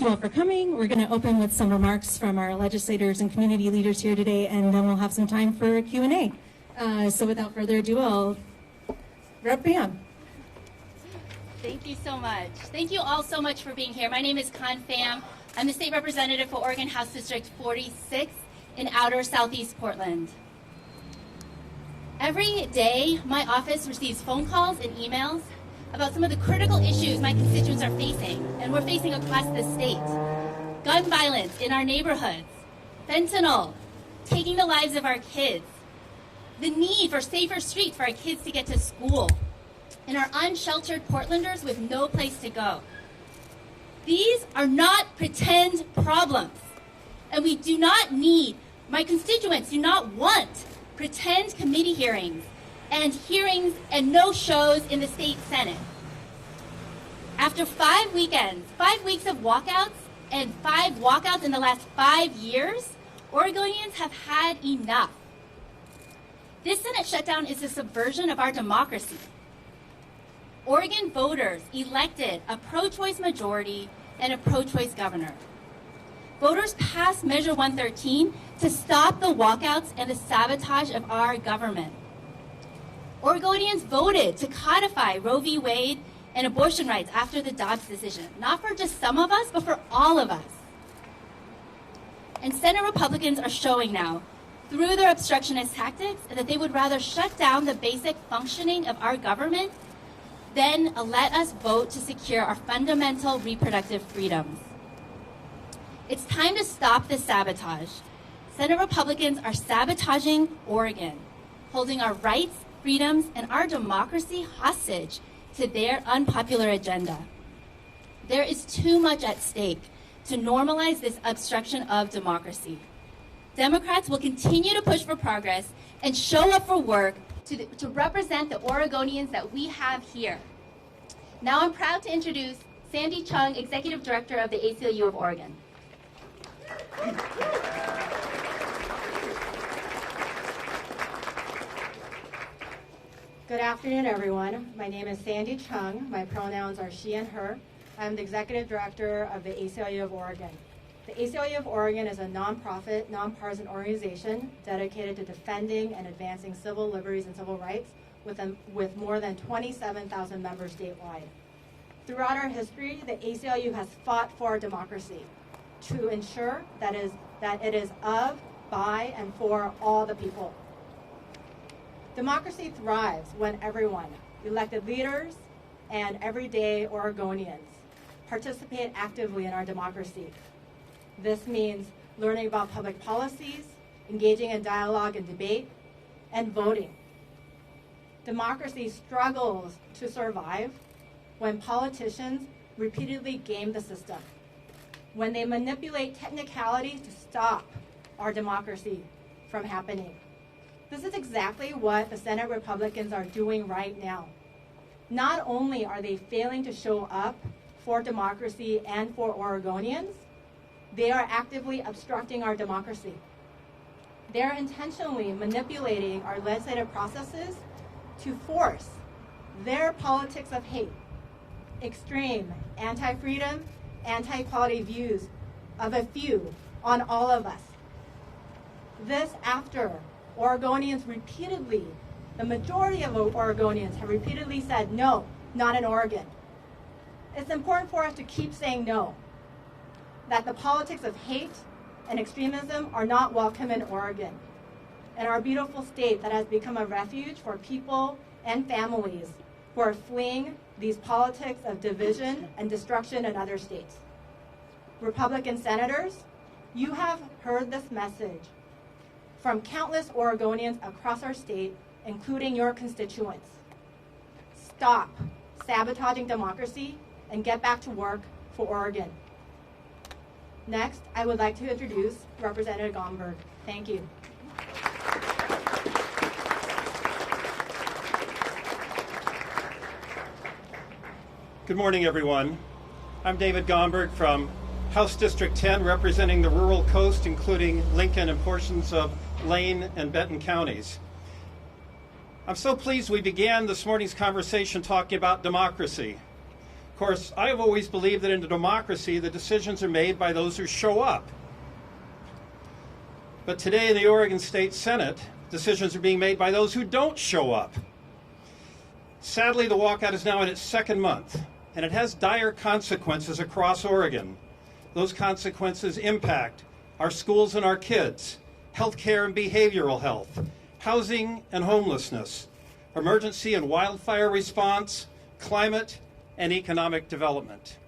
you all for coming. We're going to open with some remarks from our legislators and community leaders here today, and then we'll have some time for Q&A. So without further ado, I'll Rep. Bam. Thank you so much. Thank you all so much for being here. My name is Con Pham. I'm the state representative for Oregon House District 46 in outer southeast Portland. Every day, my office receives phone calls and emails about some of the critical issues my constituents are facing, and we're facing across the state. Gun violence in our neighborhoods, fentanyl, taking the lives of our kids, the need for safer streets for our kids to get to school, and our unsheltered Portlanders with no place to go. These are not pretend problems, and we do not need, my constituents do not want pretend committee hearings and no shows in the state Senate. After 5 weekends, 5 weeks of walkouts, and 5 walkouts in the last 5 years, Oregonians have had enough. This Senate shutdown is a subversion of our democracy. Oregon voters elected a pro-choice majority and a pro-choice governor. Voters passed Measure 113 to stop the walkouts and the sabotage of our government. Oregonians voted to codify Roe v. Wade and abortion rights after the Dobbs decision, not for just some of us, but for all of us. And Senate Republicans are showing now, through their obstructionist tactics, that they would rather shut down the basic functioning of our government than let us vote to secure our fundamental reproductive freedoms. It's time to stop this sabotage. Senate Republicans are sabotaging Oregon, holding our rights, freedoms, and our democracy hostage to their unpopular agenda. There is too much at stake to normalize this obstruction of democracy. Democrats will continue to push for progress and show up for work to represent the Oregonians that we have here. Now I'm proud to introduce Sandy Chung, Executive Director of the ACLU of Oregon. Good afternoon, everyone. My name is Sandy Chung. My pronouns are she and her. I'm the Executive Director of the ACLU of Oregon. The ACLU of Oregon is a nonprofit, nonpartisan organization dedicated to defending and advancing civil liberties and civil rights with more than 27,000 members statewide. Throughout our history, the ACLU has fought for democracy to ensure that it is of, by, and for all the people. Democracy thrives when everyone, elected leaders and everyday Oregonians, participate actively in our democracy. This means learning about public policies, engaging in dialogue and debate, and voting. Democracy struggles to survive when politicians repeatedly game the system, when they manipulate technicalities to stop our democracy from happening. This is exactly what the Senate Republicans are doing right now. Not only are they failing to show up for democracy and for Oregonians, they are actively obstructing our democracy. They are intentionally manipulating our legislative processes to force their politics of hate, extreme, anti-freedom, anti-equality views of a few on all of us. This after Oregonians repeatedly, the majority of Oregonians have repeatedly said no, not in Oregon. It's important for us to keep saying no, that the politics of hate and extremism are not welcome in Oregon, and our beautiful state that has become a refuge for people and families who are fleeing these politics of division and destruction in other states. Republican senators, you have heard this message from countless Oregonians across our state, including your constituents. Stop sabotaging democracy and get back to work for Oregon. Next, I would like to introduce Representative Gomberg. Thank you. Good morning, everyone. I'm David Gomberg from House District 10, representing the rural coast, including Lincoln and portions of Lane and Benton counties. I'm so pleased we began this morning's conversation talking about democracy. Of course, I have always believed that in a democracy, the decisions are made by those who show up. But today in the Oregon State Senate, decisions are being made by those who don't show up. Sadly, the walkout is now in its second month, and it has dire consequences across Oregon. Those consequences impact our schools and our kids, healthcare and behavioral health, housing and homelessness, emergency and wildfire response, climate, and economic development.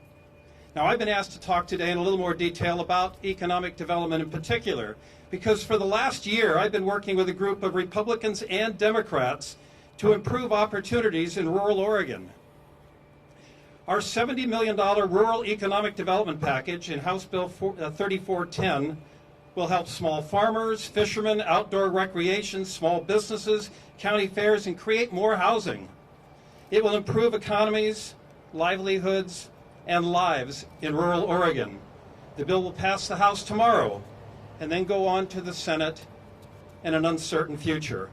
Now, I've been asked to talk today in a little more detail about economic development in particular, because for the last year, I've been working with a group of Republicans and Democrats to improve opportunities in rural Oregon. Our $70 million rural economic development package in House Bill 3410 will help small farmers, fishermen, outdoor recreation, small businesses, county fairs, and create more housing. It will improve economies, livelihoods, and lives in rural Oregon. The bill will pass the House tomorrow and then go on to the Senate in an uncertain future.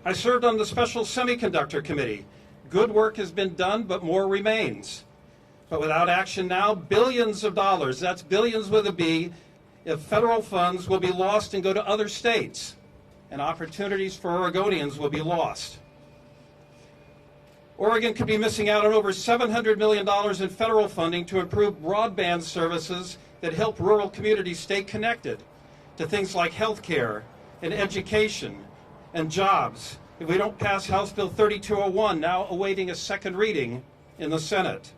I served on the Special Semiconductor Committee. Good work has been done, but more remains. But without action now, billions of dollars, that's billions with a B, if federal funds will be lost and go to other states, and opportunities for Oregonians will be lost. Oregon could be missing out on over $700 million in federal funding to improve broadband services that help rural communities stay connected to things like health care and education and jobs if we don't pass House Bill 3201, now awaiting a second reading in the Senate.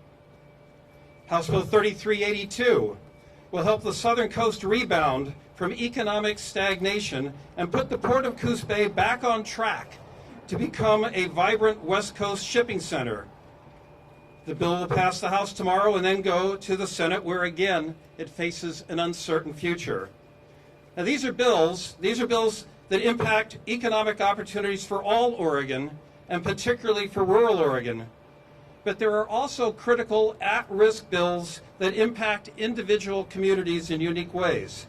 House Bill 3382 will help the Southern Coast rebound from economic stagnation and put the Port of Coos Bay back on track to become a vibrant West Coast shipping center. The bill will pass the House tomorrow and then go to the Senate, where again it faces an uncertain future. Now these are bills that impact economic opportunities for all Oregon, and particularly for rural Oregon. But there are also critical at-risk bills that impact individual communities in unique ways.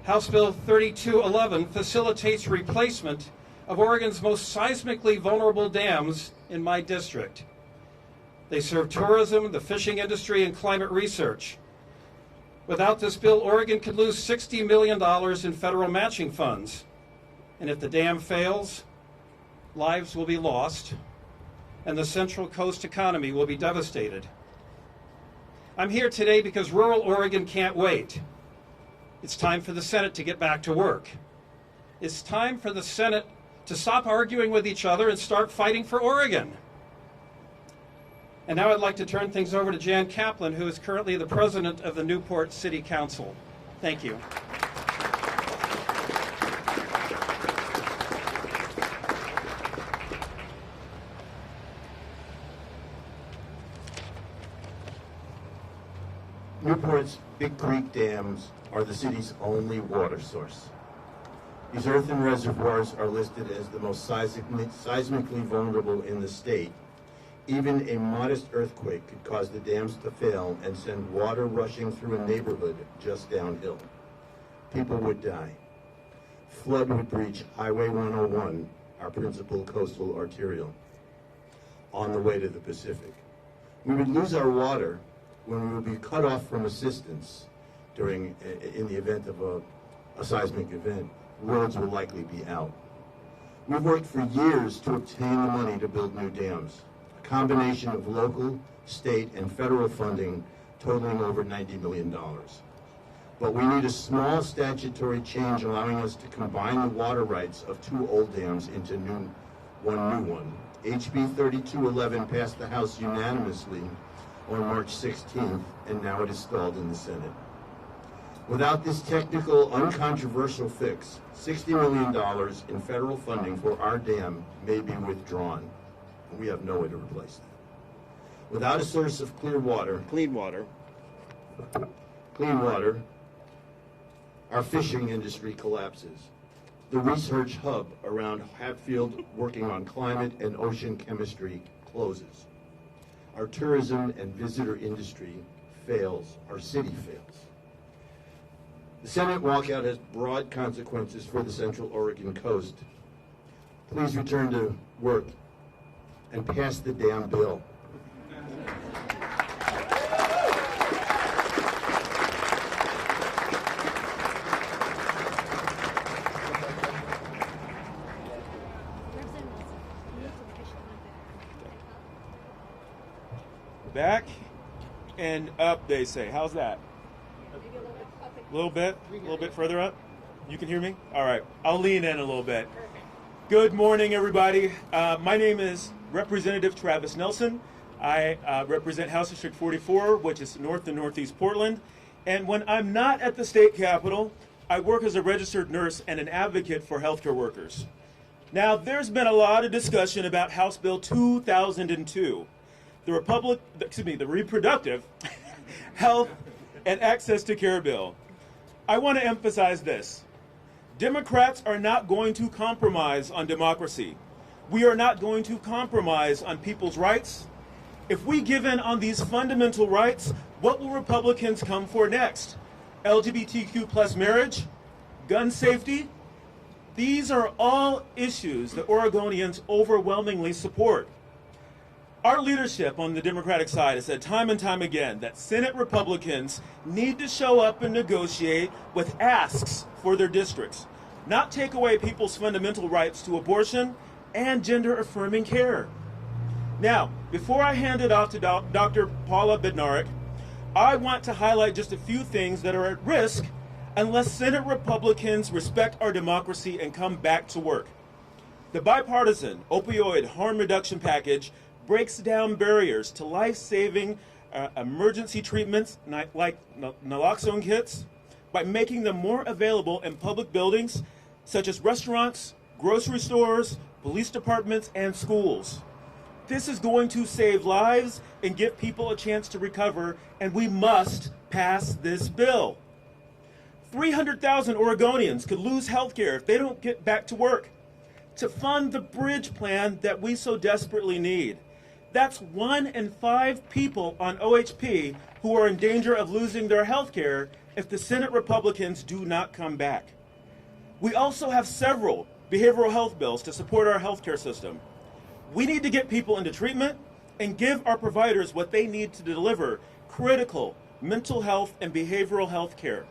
House Bill 3211 facilitates replacement of Oregon's most seismically vulnerable dams in my district. They serve tourism, the fishing industry, and climate research. Without this bill, Oregon could lose $60 million in federal matching funds. And if the dam fails, lives will be lost, and the Central Coast economy will be devastated. I'm here today because rural Oregon can't wait. It's time for the Senate to get back to work. It's time for the Senate to stop arguing with each other and start fighting for Oregon. And now I'd like to turn things over to Jan Kaplan, who is currently the president of the Newport City Council. Thank you. Newport's Big Creek dams are the city's only water source. These earthen reservoirs are listed as the most seismically vulnerable in the state. Even a modest earthquake could cause the dams to fail and send water rushing through a neighborhood just downhill. People would die. Flood would breach Highway 101, our principal coastal arterial, on the way to the Pacific. We would lose our water when we would be cut off from assistance in the event of a seismic event. Roads will likely be out. We've worked for years to obtain the money to build new dams, a combination of local, state, and federal funding totaling over $90 million. But we need a small statutory change allowing us to combine the water rights of two old dams into one new one. HB 3211 passed the House unanimously on March 16th, and now it is stalled in the Senate. Without this technical, uncontroversial fix, $60 million in federal funding for our dam may be withdrawn. We have no way to replace that. Without a source of clean water, our fishing industry collapses. The research hub around Hatfield working on climate and ocean chemistry closes. Our tourism and visitor industry fails. Our city fails. The Senate walkout has broad consequences for the Central Oregon coast. Please return to work and pass the damn bill. and up, they say. How's that? A little bit? A little bit further up? You can hear me? All right. I'll lean in a little bit. Good morning, everybody. My name is Representative Travis Nelson. I represent House District 44, which is north and northeast Portland. And when I'm not at the state capitol, I work as a registered nurse and an advocate for healthcare workers. Now, there's been a lot of discussion about House Bill 2002, the Reproductive Health and Access to Care Bill. I want to emphasize this. Democrats are not going to compromise on democracy. We are not going to compromise on people's rights. If we give in on these fundamental rights, what will Republicans come for next? LGBTQ plus marriage? Gun safety? These are all issues that Oregonians overwhelmingly support. Our leadership on the Democratic side has said time and time again that Senate Republicans need to show up and negotiate with asks for their districts, not take away people's fundamental rights to abortion and gender-affirming care. Now, before I hand it off to Dr. Paula Bednarik, I want to highlight just a few things that are at risk unless Senate Republicans respect our democracy and come back to work. The bipartisan opioid harm reduction package breaks down barriers to life-saving emergency treatments like naloxone kits by making them more available in public buildings such as restaurants, grocery stores, police departments, and schools. This is going to save lives and give people a chance to recover, and we must pass this bill. 300,000 Oregonians could lose health care if they don't get back to work. To fund the bridge plan that we so desperately need. That's 1 in 5 people on OHP who are in danger of losing their health care if the Senate Republicans do not come back. We also have several behavioral health bills to support our healthcare system. We need to get people into treatment and give our providers what they need to deliver critical mental health and behavioral health care.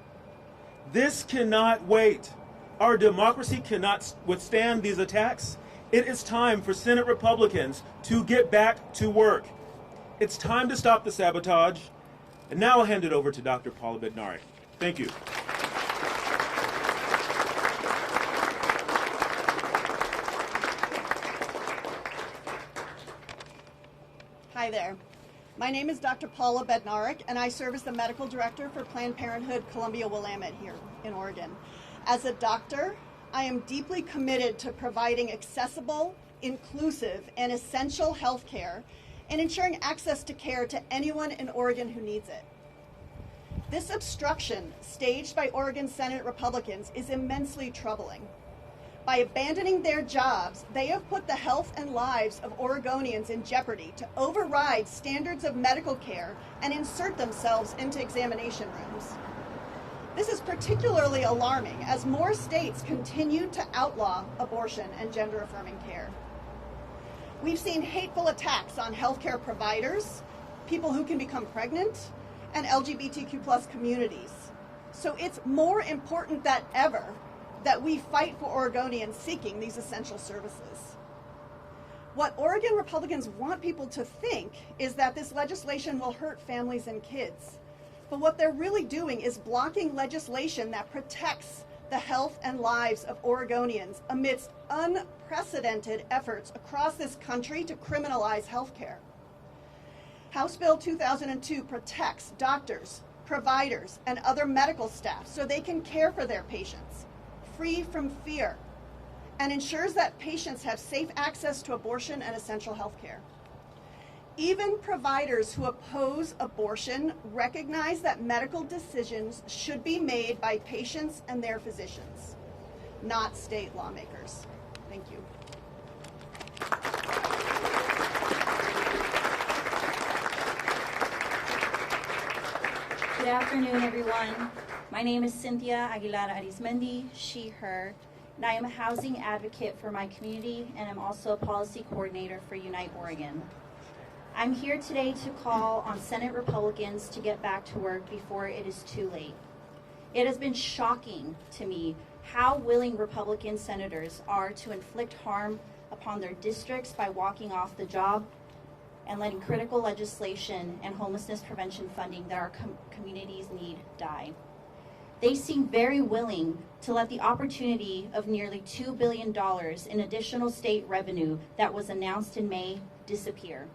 This cannot wait. Our democracy cannot withstand these attacks. It is time for Senate Republicans to get back to work. It's time to stop the sabotage. And now I'll hand it over to Dr. Paula Bednarik. Thank you. Hi there. My name is Dr. Paula Bednarik, and I serve as the medical director for Planned Parenthood Columbia-Willamette here in Oregon. As a doctor, I am deeply committed to providing accessible, inclusive, and essential health care and ensuring access to care to anyone in Oregon who needs it. This obstruction staged by Oregon Senate Republicans is immensely troubling. By abandoning their jobs, they have put the health and lives of Oregonians in jeopardy to override standards of medical care and insert themselves into examination rooms. This is particularly alarming as more states continue to outlaw abortion and gender-affirming care. We've seen hateful attacks on healthcare providers, people who can become pregnant, and LGBTQ plus communities. So it's more important than ever that we fight for Oregonians seeking these essential services. What Oregon Republicans want people to think is that this legislation will hurt families and kids. But what they're really doing is blocking legislation that protects the health and lives of Oregonians amidst unprecedented efforts across this country to criminalize healthcare. House Bill 2002 protects doctors, providers, and other medical staff so they can care for their patients, free from fear, and ensures that patients have safe access to abortion and essential health care. Even providers who oppose abortion recognize that medical decisions should be made by patients and their physicians, not state lawmakers. Thank you. Good afternoon, everyone. My name is Cynthia Aguilar Arizmendi, she, her, and I am a housing advocate for my community, and I'm also a policy coordinator for Unite Oregon. I'm here today to call on Senate Republicans to get back to work before it is too late. It has been shocking to me how willing Republican senators are to inflict harm upon their districts by walking off the job and letting critical legislation and homelessness prevention funding that our communities need die. They seem very willing to let the opportunity of nearly $2 billion in additional state revenue that was announced in May disappear.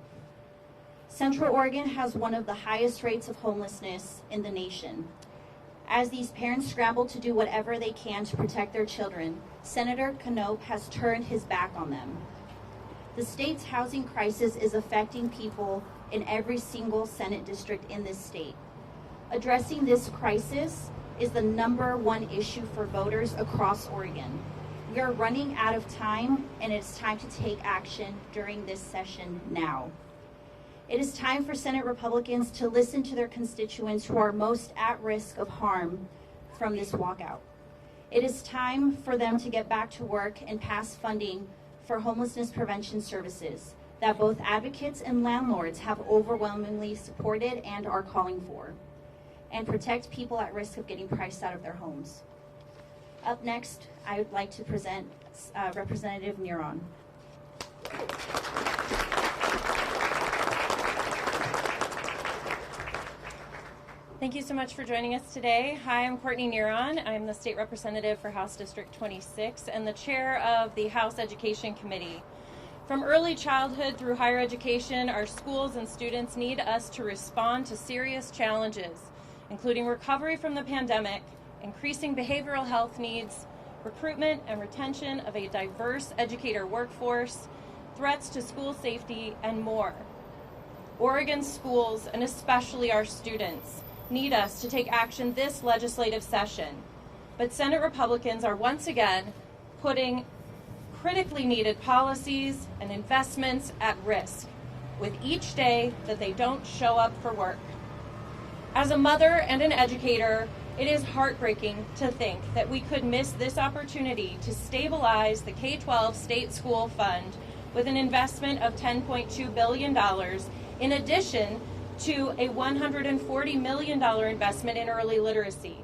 Central Oregon has one of the highest rates of homelessness in the nation. As these parents scramble to do whatever they can to protect their children, Senator Knopp has turned his back on them. The state's housing crisis is affecting people in every single Senate district in this state. Addressing this crisis is the #1 issue for voters across Oregon. We are running out of time, and it's time to take action during this session now. It is time for Senate Republicans to listen to their constituents who are most at risk of harm from this walkout. It is time for them to get back to work and pass funding for homelessness prevention services that both advocates and landlords have overwhelmingly supported and are calling for, and protect people at risk of getting priced out of their homes. Up next, I would like to present Representative Neron. Thank you so much for joining us today. Hi, I'm Courtney Neron. I'm the state representative for House District 26 and the chair of the House Education Committee. From early childhood through higher education, our schools and students need us to respond to serious challenges, including recovery from the pandemic, increasing behavioral health needs, recruitment and retention of a diverse educator workforce, threats to school safety, and more. Oregon schools, and especially our students, need us to take action this legislative session. But Senate Republicans are once again putting critically needed policies and investments at risk with each day that they don't show up for work. As a mother and an educator, it is heartbreaking to think that we could miss this opportunity to stabilize the K-12 state school fund with an investment of $10.2 billion in addition to a $140 million investment in early literacy.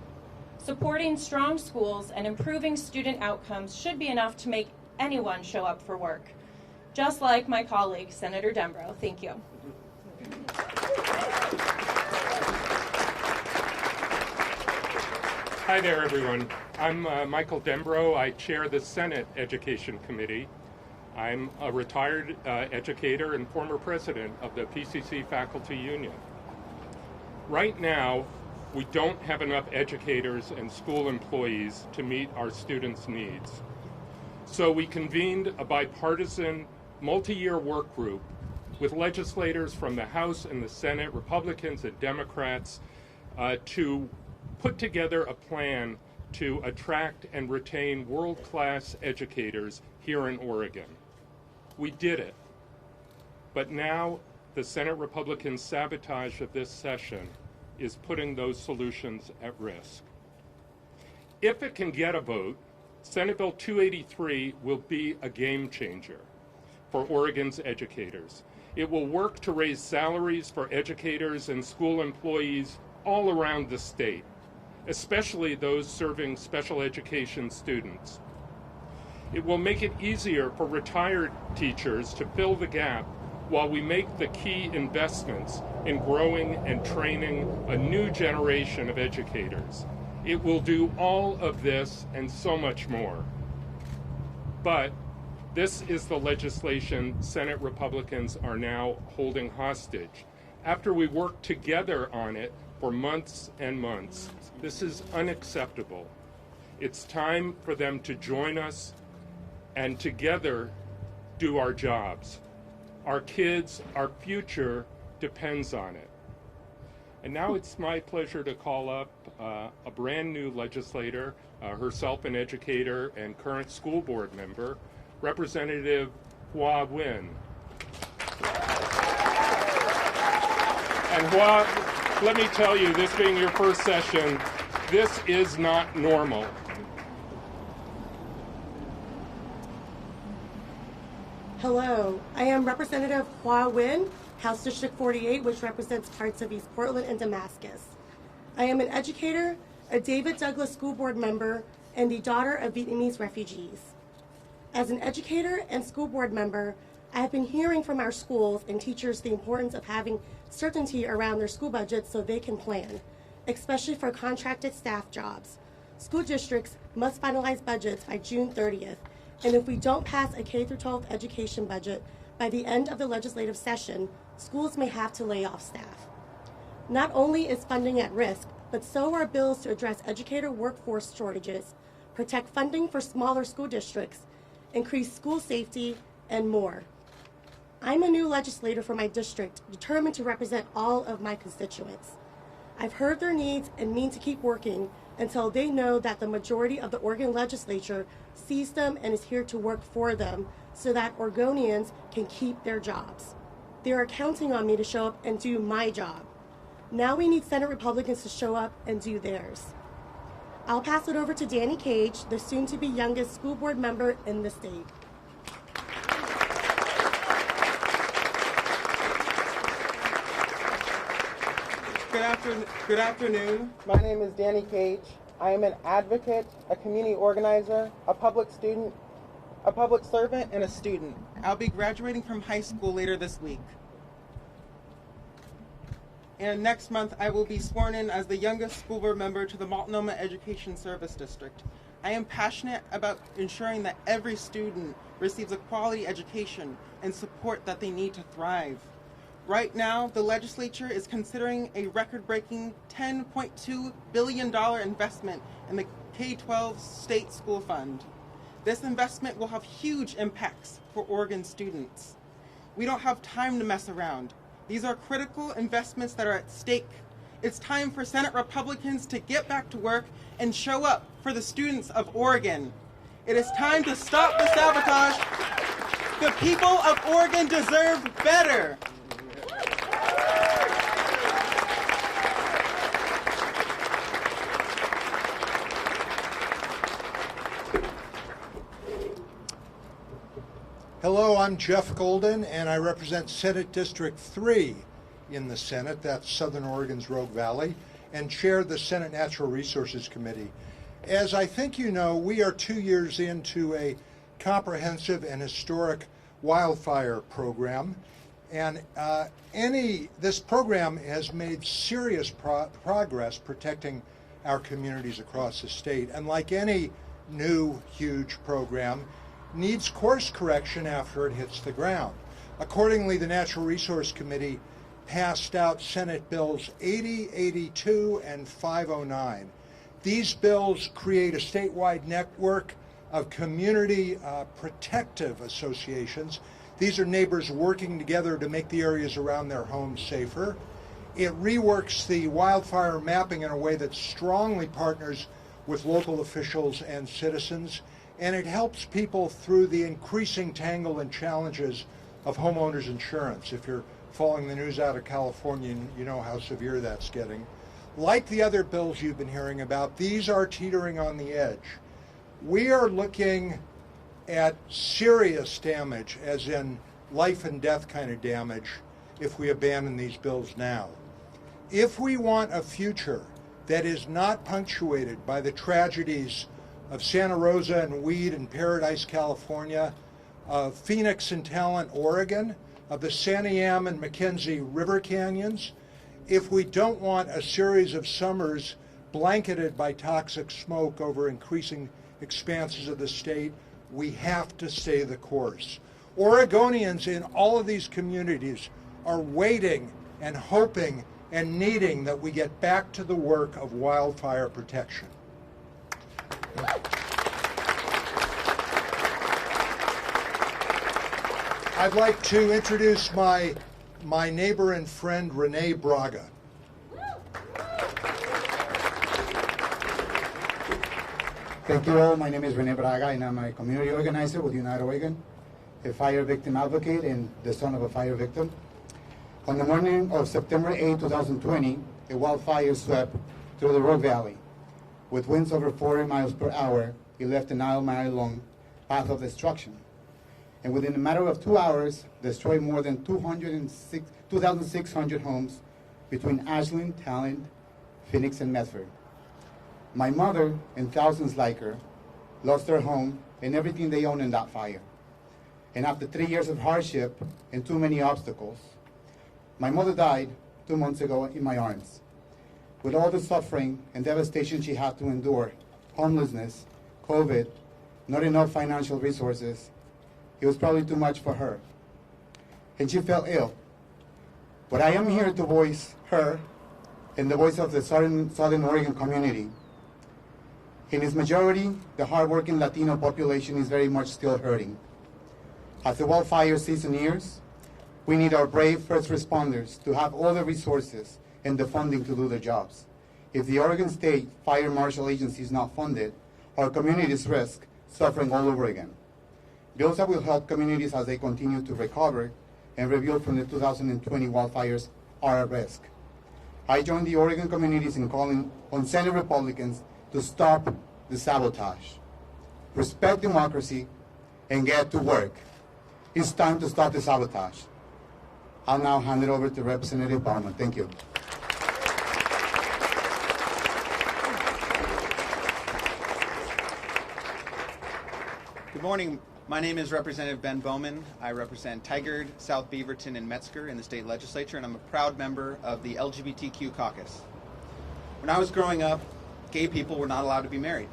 Supporting strong schools and improving student outcomes should be enough to make anyone show up for work, just like my colleague, Senator Dembro. Thank you. Hi there, everyone. I'm Michael Dembro. I chair the Senate Education Committee. I'm a retired educator and former president of the PCC Faculty Union. Right now, we don't have enough educators and school employees to meet our students' needs. So we convened a bipartisan, multi-year work group with legislators from the House and the Senate, Republicans and Democrats, to put together a plan to attract and retain world-class educators here in Oregon. We did it. But now the Senate Republican sabotage of this session is putting those solutions at risk. If it can get a vote, Senate Bill 283 will be a game changer for Oregon's educators. It will work to raise salaries for educators and school employees all around the state, especially those serving special education students. It will make it easier for retired teachers to fill the gap while we make the key investments in growing and training a new generation of educators. It will do all of this and so much more. But this is the legislation Senate Republicans are now holding hostage. After we worked together on it for months and months, this is unacceptable. It's time for them to join us and together do our jobs. Our kids, our future depends on it. And now it's my pleasure to call up a brand new legislator, herself an educator and current school board member, Representative Hua Nguyen. And Hua, let me tell you, this being your first session, this is not normal. Hello, I am Representative Hua Nguyen, House District 48, which represents parts of East Portland and Damascus. I am an educator, a David Douglas School Board member, and the daughter of Vietnamese refugees. As an educator and school board member, I have been hearing from our schools and teachers the importance of having certainty around their school budgets so they can plan, especially for contracted staff jobs. School districts must finalize budgets by June 30th, and if we don't pass a K-12 education budget by the end of the legislative session, schools may have to lay off staff. Not only is funding at risk, but so are bills to address educator workforce shortages, protect funding for smaller school districts, increase school safety, and more. I'm a new legislator for my district, determined to represent all of my constituents. I've heard their needs and mean to keep working until they know that the majority of the Oregon legislature sees them and is here to work for them so that Oregonians can keep their jobs. They are counting on me to show up and do my job. Now we need Senate Republicans to show up and do theirs. I'll pass it over to Danny Cage, the soon-to-be youngest school board member in the state. Good afternoon. My name is Danny Cage. I am an advocate, a community organizer, a public student, a public servant, and a student. I'll be graduating from high school later this week. And next month, I will be sworn in as the youngest school board member to the Multnomah Education Service District. I am passionate about ensuring that every student receives a quality education and support that they need to thrive. Right now, the legislature is considering a record-breaking $10.2 billion investment in the K-12 state school fund. This investment will have huge impacts for Oregon students. We don't have time to mess around. These are critical investments that are at stake. It's time for Senate Republicans to get back to work and show up for the students of Oregon. It is time to stop the sabotage. The people of Oregon deserve better. Hello, I'm Jeff Golden, and I represent Senate District 3 in the Senate, that's Southern Oregon's Rogue Valley, and chair the Senate Natural Resources Committee. As I think you know, we are 2 years into a comprehensive and historic wildfire program, and this program has made serious progress protecting our communities across the state, and like any new huge program, needs course correction after it hits the ground. Accordingly, the Natural Resource Committee passed out Senate Bills 80, 82, and 509. These bills create a statewide network of community protective associations. These are neighbors working together to make the areas around their homes safer. It reworks the wildfire mapping in a way that strongly partners with local officials and citizens, and it helps people through the increasing tangle and challenges of homeowners insurance. If you're following the news out of California, you know how severe that's getting. Like the other bills you've been hearing about, these are teetering on the edge. We are looking at serious damage, as in life and death kind of damage, if we abandon these bills now. If we want a future that is not punctuated by the tragedies of Santa Rosa and Weed and Paradise, California, of Phoenix and Talent, Oregon, of the Santiam and McKenzie River Canyons, if we don't want a series of summers blanketed by toxic smoke over increasing expanses of the state, we have to stay the course. Oregonians in all of these communities are waiting and hoping and needing that we get back to the work of wildfire protection. I'd like to introduce my neighbor and friend, Renee Braga. Thank you all. My name is Renee Braga, and I'm a community organizer with United Oregon, a fire victim advocate, and the son of a fire victim. On the morning of September 8, 2020, a wildfire swept through the Rogue Valley. With winds over 40 miles per hour, it left a 9-mile-long path of destruction. And within a matter of 2 hours, destroyed more than 2,600 homes between Ashland, Talent, Phoenix, and Medford. My mother and thousands like her lost their home and everything they owned in that fire. And after 3 years of hardship and too many obstacles, my mother died 2 months ago in my arms. With all the suffering and devastation she had to endure, homelessness, COVID, not enough financial resources, it was probably too much for her. And she fell ill. But I am here to voice her and the voice of the Southern Oregon community. In its majority, the hardworking Latino population is very much still hurting. As the wildfire season nears, we need our brave first responders to have all the resources and the funding to do their jobs. If the Oregon State Fire Marshal Agency is not funded, our communities risk suffering all over again. Bills that will help communities as they continue to recover and rebuild from the 2020 wildfires are at risk. I join the Oregon communities in calling on Senate Republicans to stop the sabotage, respect democracy, and get to work. It's time to stop the sabotage. I'll now hand it over to Representative Bauman. Thank you. Good morning. My name is Representative Ben Bowman. I represent Tigard, South Beaverton, and Metzger in the state legislature, and I'm a proud member of the LGBTQ caucus. When I was growing up, gay people were not allowed to be married.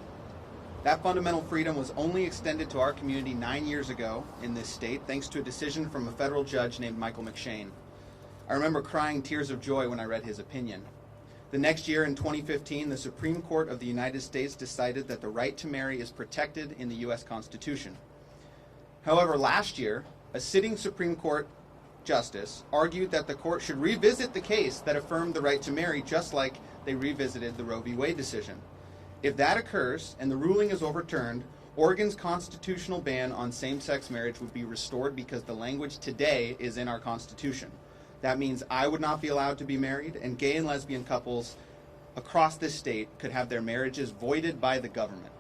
That fundamental freedom was only extended to our community 9 years ago in this state, thanks to a decision from a federal judge named Michael McShane. I remember crying tears of joy when I read his opinion. The next year, in 2015, the Supreme Court of the United States decided that the right to marry is protected in the U.S. Constitution. However, last year, a sitting Supreme Court justice argued that the court should revisit the case that affirmed the right to marry, just like they revisited the Roe v. Wade decision. If that occurs and the ruling is overturned, Oregon's constitutional ban on same-sex marriage would be restored because the language today is in our Constitution. That means I would not be allowed to be married, and gay and lesbian couples across this state could have their marriages voided by the government.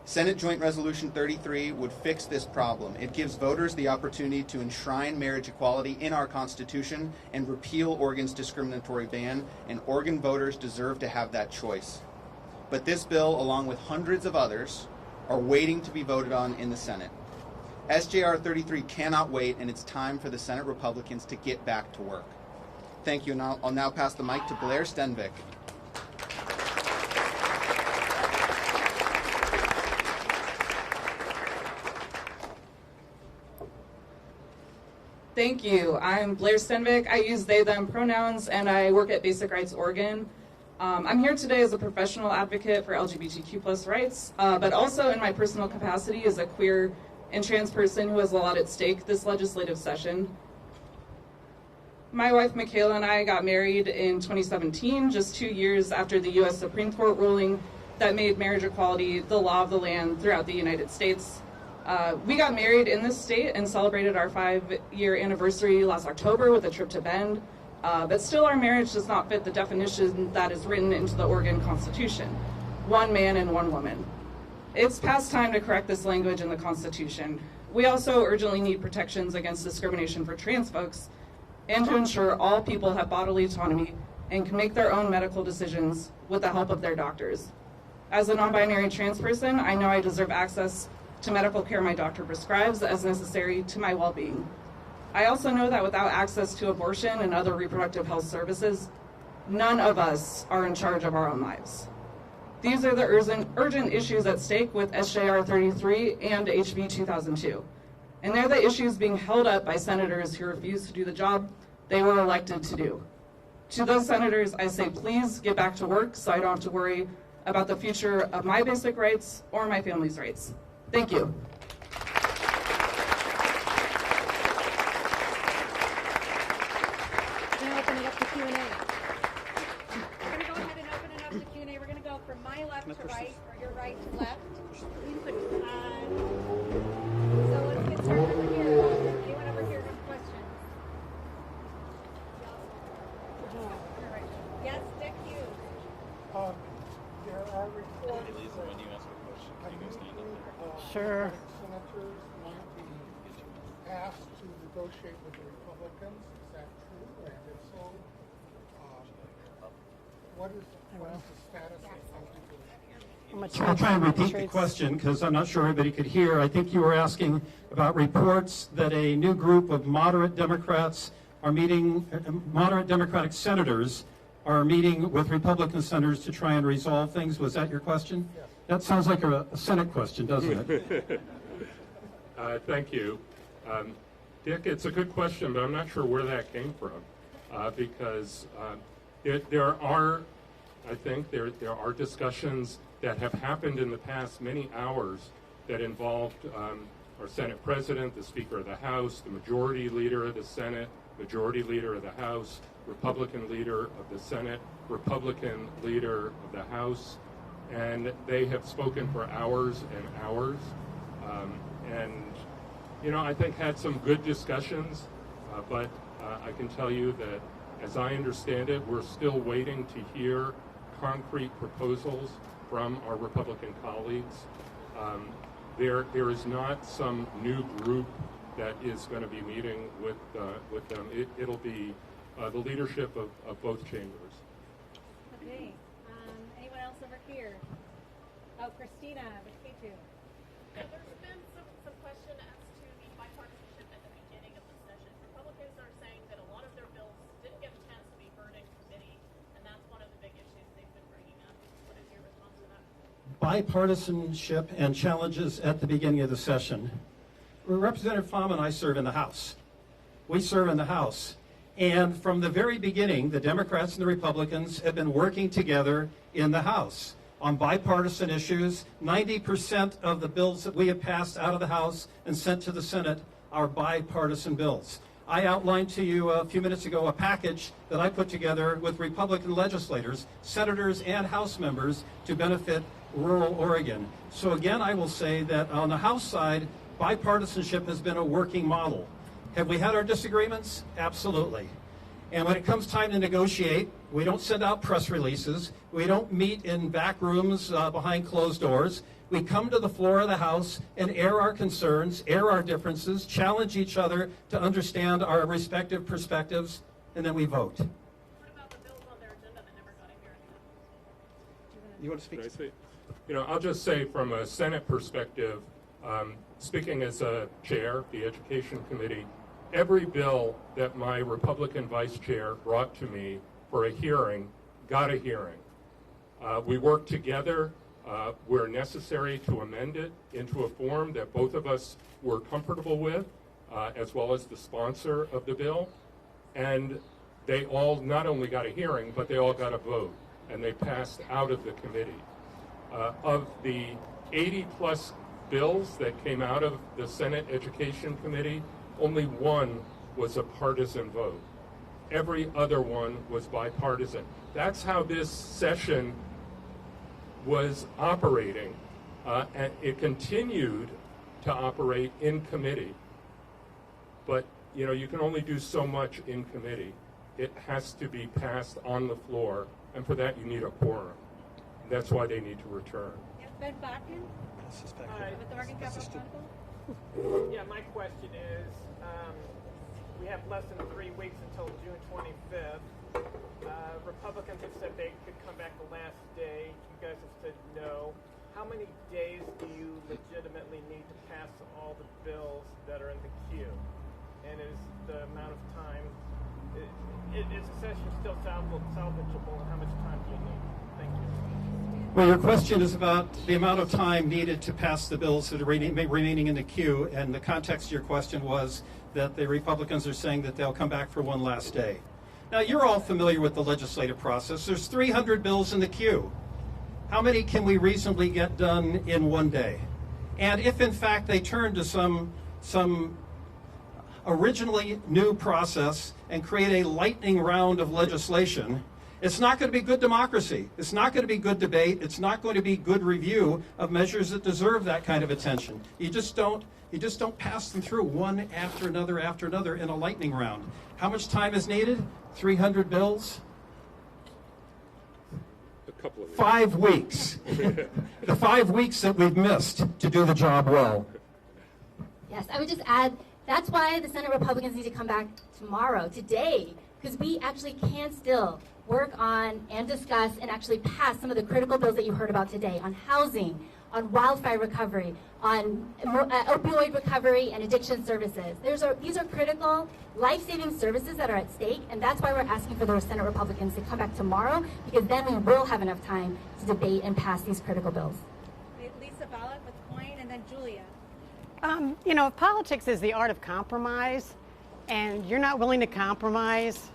Senate Joint Resolution 33 would fix this problem. It gives voters the opportunity to enshrine marriage equality in our Constitution and repeal Oregon's discriminatory ban, and Oregon voters deserve to have that choice. But this bill, along with hundreds of others, are waiting to be voted on in the Senate. SJR 33 cannot wait, and it's time for the Senate Republicans to get back to work. Thank you, and I'll now pass the mic to Blair Stenvik. Thank you. I'm Blair Stenvik. I use they, them pronouns, and I work at Basic Rights Oregon. I'm here today as a professional advocate for LGBTQ plus rights, but also in my personal capacity as a queer and trans person who has a lot at stake this legislative session. My wife Michaela and I got married in 2017, just 2 years after the U.S. Supreme Court ruling that made marriage equality the law of the land throughout the United States. We got married in this state and celebrated our 5-year anniversary last October with a trip to Bend. But still our marriage does not fit the definition that is written into the Oregon Constitution. One man and one woman. It's past time to correct this language in the Constitution. We also urgently need protections against discrimination for trans folks and to ensure all people have bodily autonomy and can make their own medical decisions with the help of their doctors. As a non-binary trans person, I know I deserve access to medical care my doctor prescribes as necessary to my well-being. I also know that without access to abortion and other reproductive health services, none of us are in charge of our own lives. These are the urgent issues at stake with SJR 33 and HB 2002. And they're the issues being held up by senators who refuse to do the job they were elected to do. To those senators, I say, please get back to work so I don't have to worry about the future of my basic rights or my family's rights. Thank you. From my left to right, or your right to left. So let's get started over here. Anyone over here have questions? Yes, Dick Hughes. There are reports that when you ask a question, can you stand up there? Sure. Senators might be asked to negotiate with the Republicans. Is that true? And if so, what is the status of those negotiations? I'll try and repeat the question because I'm not sure everybody could hear. I think you were asking about reports that a new group of moderate Democrats are meeting, moderate Democratic senators are meeting with Republican senators to try and resolve things. Was that your question? Yes. That sounds like a Senate question, doesn't it? Thank you. Dick, it's a good question, but I'm not sure where that came from because there are discussions that have happened in the past many hours that involved our Senate President, the Speaker of the House, the Majority Leader of the Senate, Majority Leader of the House, Republican Leader of the Senate, Republican Leader of the House, and they have spoken for hours and hours. I think had some good discussions, but I can tell you that as I understand it, we're still waiting to hear concrete proposals from our Republican colleagues. There is not some new group that is going to be meeting with them. It'll be the leadership of both chambers. Okay. Anyone else over here? Oh, Christina with K2. Yeah, there's been some question as to the bipartisanship at the beginning of the session. Republicans are saying that a lot of their bills didn't get a chance to be heard in committee, and that's one of the big issues they've been bringing up. What is your response to that? Bipartisanship and challenges at the beginning of the session. Representative Pham and I serve in the House. We serve in the House. And from the very beginning, the Democrats and the Republicans have been working together in the House on bipartisan issues. 90% of the bills that we have passed out of the House and sent to the Senate are bipartisan bills. I outlined to you a few minutes ago a package that I put together with Republican legislators, senators, and House members to benefit rural Oregon. So again, I will say that on the House side, bipartisanship has been a working model. Have we had our disagreements? Absolutely. And when it comes time to negotiate, we don't send out press releases. We don't meet in back rooms behind closed doors. We come to the floor of the House and air our concerns, air our differences, challenge each other to understand our respective perspectives, and then we vote. What about the bills on their agenda that never got a hearing? You want to speak? Should I say? I'll just say from a Senate perspective, speaking as a chair of the Education Committee, every bill that my Republican vice chair brought to me for a hearing got a hearing. We worked together where necessary to amend it into a form that both of us were comfortable with, as well as the sponsor of the bill. And they all not only got a hearing, but they all got a vote, and they passed out of the committee. Of the 80-plus bills that came out of the Senate Education Committee, only one was a partisan vote. Every other one was bipartisan. That's how this session was operating, and it continued to operate in committee. But you can only do so much in committee. It has to be passed on the floor, and for that you need a quorum. That's why they need to return. Yes, Ben Bakken with the Oregon Capital Chronicle. Yeah, my question is, we have less than 3 weeks until June 25th. Republicans have said they could come back the last day. You guys have said no. How many days do you legitimately need to pass all the bills that are in the queue? And is the amount of time, is the session still salvageable, and how much time do you need? Thank you. Well, your question is about the amount of time needed to pass the bills that are remaining in the queue, and the context of your question was that the Republicans are saying that they'll come back for one last day. Now, you're all familiar with the legislative process. There's 300 bills in the queue. How many can we reasonably get done in one day? And if, in fact, they turn to some originally new process and create a lightning round of legislation, it's not going to be good democracy. It's not going to be good debate. It's not going to be good review of measures that deserve that kind of attention. You just don't pass them through one after another in a lightning round. How much time is needed? 300 bills? A couple of 5 weeks. The 5 weeks that we've missed to do the job well. Yes, I would just add, that's why the Senate Republicans need to come back tomorrow, today, because we actually can still work on and discuss and actually pass some of the critical bills that you heard about today on housing, on wildfire recovery, on opioid recovery and addiction services. These are critical, life-saving services that are at stake, and that's why we're asking for those Senate Republicans to come back tomorrow, because then we will have enough time to debate and pass these critical bills. Lisa Ballot with Coin, and then Julia. You know, if politics is the art of compromise, and you're not willing to compromise,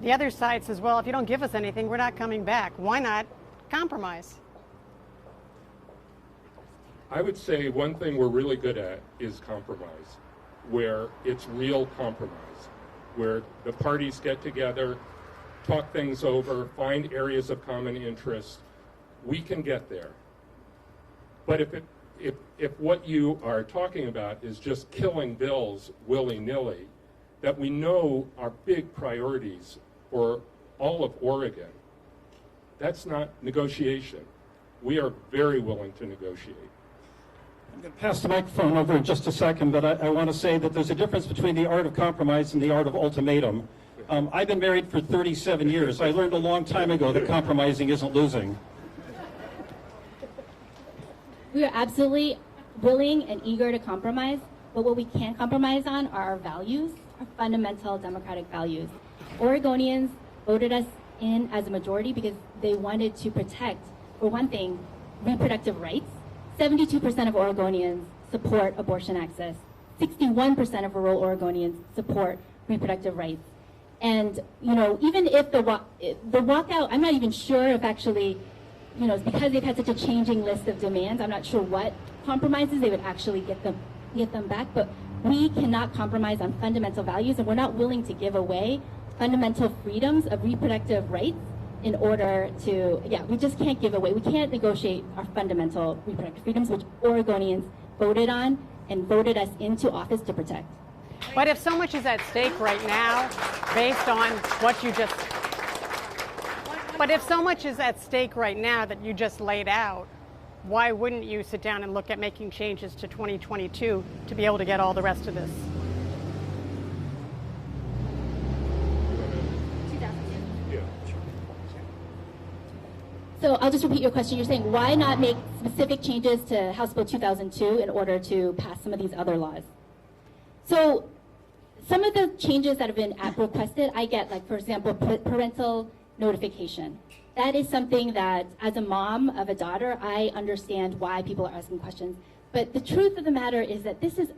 the other side says, well, if you don't give us anything, we're not coming back. Why not compromise? I would say one thing we're really good at is compromise, where it's real compromise, where the parties get together, talk things over, find areas of common interest. We can get there. But if what you are talking about is just killing bills willy-nilly, that we know are big priorities for all of Oregon, that's not negotiation. We are very willing to negotiate. I'm going to pass the microphone over in just a second, but I want to say that there's a difference between the art of compromise and the art of ultimatum. I've been married for 37 years. I learned a long time ago that compromising isn't losing. We are absolutely willing and eager to compromise, but what we can't compromise on are our values, our fundamental democratic values. Oregonians voted us in as a majority because they wanted to protect, for one thing, reproductive rights. 72% of Oregonians support abortion access. 61% of rural Oregonians support reproductive rights. And, you know, even if the walkout, I'm not even sure if actually, you know, because they've had such a changing list of demands, I'm not sure what compromises they would actually get them back. But we cannot compromise on fundamental values, and we're not willing to give away fundamental freedoms of reproductive rights in order to, we just can't give away. We can't negotiate our fundamental reproductive freedoms, which Oregonians voted on and voted us into office to protect. But if so much is at stake right now, based on what you just, but if so much is at stake right now that you just laid out, why wouldn't you sit down and look at making changes to 2022 to be able to get all the rest of this? So I'll just repeat your question. You're saying why not make specific changes to House Bill 2002 in order to pass some of these other laws? So some of the changes that have been requested, I get, like, for example, parental notification. That is something that, as a mom of a daughter, I understand why people are asking questions. But the truth of the matter is that this is,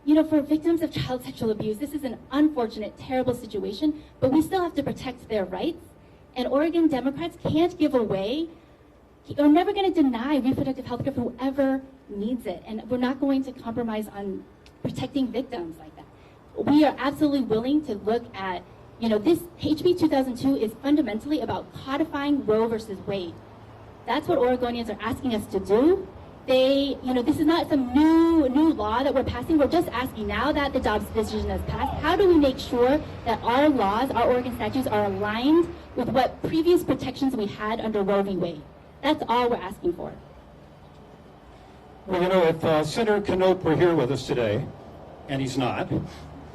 you know, for victims of child sexual abuse, this is an unfortunate, terrible situation, but we still have to protect their rights. And Oregon Democrats can't give away, are never going to deny reproductive health care for whoever needs it. And we're not going to compromise on protecting victims like that. We are absolutely willing to look at, you know, this HB 2002 is fundamentally about codifying Roe versus Wade. That's what Oregonians are asking us to do. You know, this is not some new law that we're passing. We're just asking, now that the Dobbs decision has passed, how do we make sure that our laws, our Oregon statutes, are aligned with what previous protections we had under Roe v. Wade? That's all we're asking for. Well, you know, if Senator Knopp were here with us today, and he's not,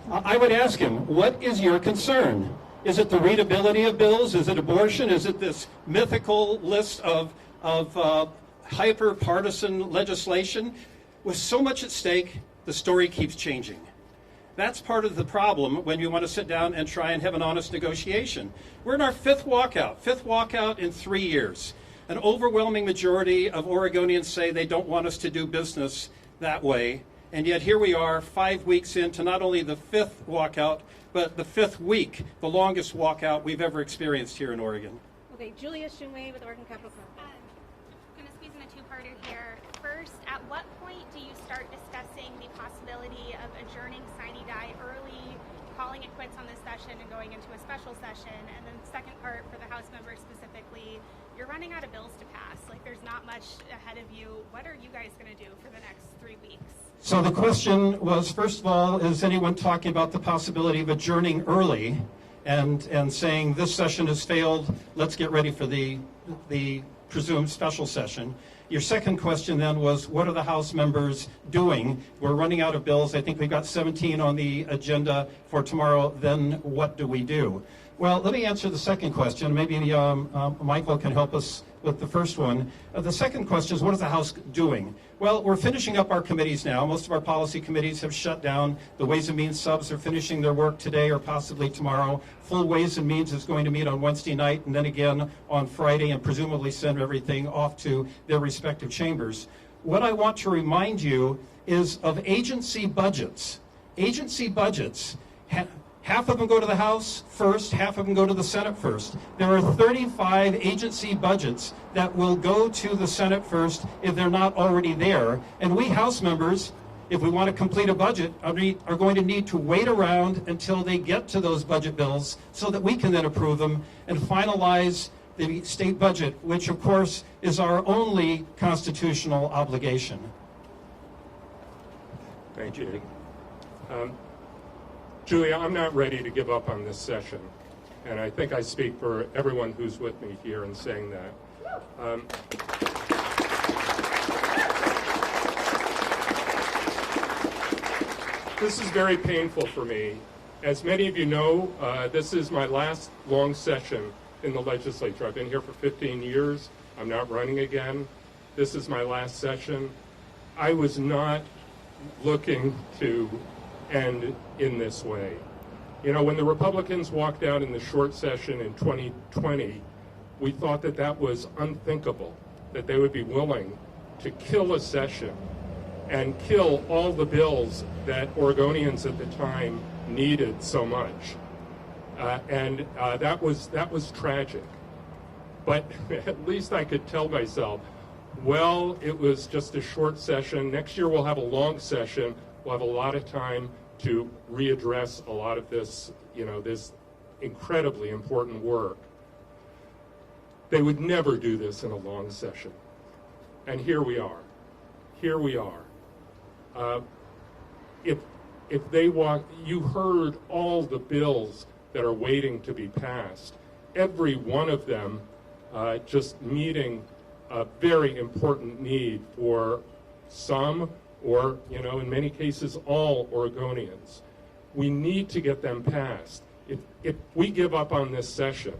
I would ask him, what is your concern? Is it the readability of bills? Is it abortion? Is it this mythical list of hyper-partisan legislation? With so much at stake, the story keeps changing. That's part of the problem when you want to sit down and try and have an honest negotiation. We're in our fifth walkout in 3 years. An overwhelming majority of Oregonians say they don't want us to do business that way. And yet here we are 5 weeks into not only the fifth walkout, but the fifth week, the longest walkout we've ever experienced here in Oregon. Okay, Julia Shunway with Oregon Capital Conference. I'm going to squeeze in a two-parter here. First, at what point do you start discussing the possibility of adjourning sine die early, calling it quits on this session and going into a special session? And then second part for the House members specifically, you're running out of bills to pass. Like, there's not much ahead of you. What are you guys going to do for the next 3 weeks? So the question was, first of all, is anyone talking about the possibility of adjourning early and saying this session has failed, let's get ready for the presumed special session? Your second question then was, what are the House members doing? We're running out of bills. I think we've got 17 on the agenda for tomorrow. Then what do we do? Well, let me answer the second question. Maybe Michael can help us with the first one. The second question is, what is the House doing? Well, we're finishing up our committees now. Most of our policy committees have shut down. The Ways and Means subs are finishing their work today or possibly tomorrow. Full Ways and Means is going to meet on Wednesday night and then again on Friday and presumably send everything off to their respective chambers. What I want to remind you is of agency budgets. Agency budgets, half of them go to the House first, half of them go to the Senate first. There are 35 agency budgets that will go to the Senate first if they're not already there. And we House members, if we want to complete a budget, are going to need to wait around until they get to those budget bills so that we can then approve them and finalize the state budget, which of course is our only constitutional obligation. Thank you. Julia, I'm not ready to give up on this session, and I think I speak for everyone who's with me here in saying that. This is very painful for me. As many of you know, this is my last long session in the legislature. I've been here for 15 years. I'm not running again. This is my last session. I was not looking to end in this way. You know, when the Republicans walked out in the short session in 2020, we thought that that was unthinkable, that they would be willing to kill a session and kill all the bills that Oregonians at the time needed so much. That was tragic. But at least I could tell myself, well, it was just a short session. Next year we'll have a long session. We'll have a lot of time to readdress a lot of this, you know, this incredibly important work. They would never do this in a long session. And here we are. Here we are. If they walk, you heard all the bills that are waiting to be passed. Every one of them just meeting a very important need for some, or, you know, in many cases, all Oregonians. We need to get them passed. If we give up on this session,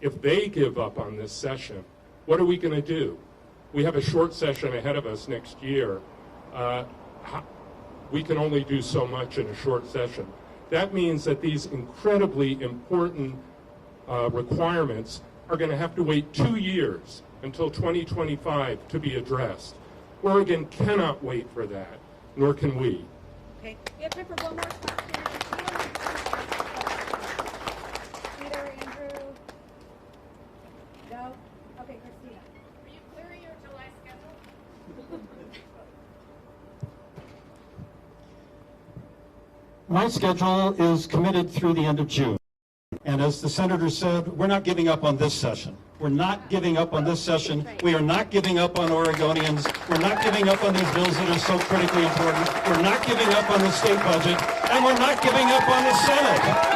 if they give up on this session, what are we going to do? We have a short session ahead of us next year. We can only do so much in a short session. That means that these incredibly important requirements are going to have to wait 2 years until 2025 to be addressed. Oregon cannot wait for that, nor can we. Okay, we have time for one more question. Peter, Andrew? No? Okay, Christina. Are you clearing your July schedule? My schedule is committed through the end of June. And as the senator said, we're not giving up on this session. We're not giving up on this session. We are not giving up on Oregonians. We're not giving up on these bills that are so critically important. We're not giving up on the state budget. And we're not giving up on the Senate.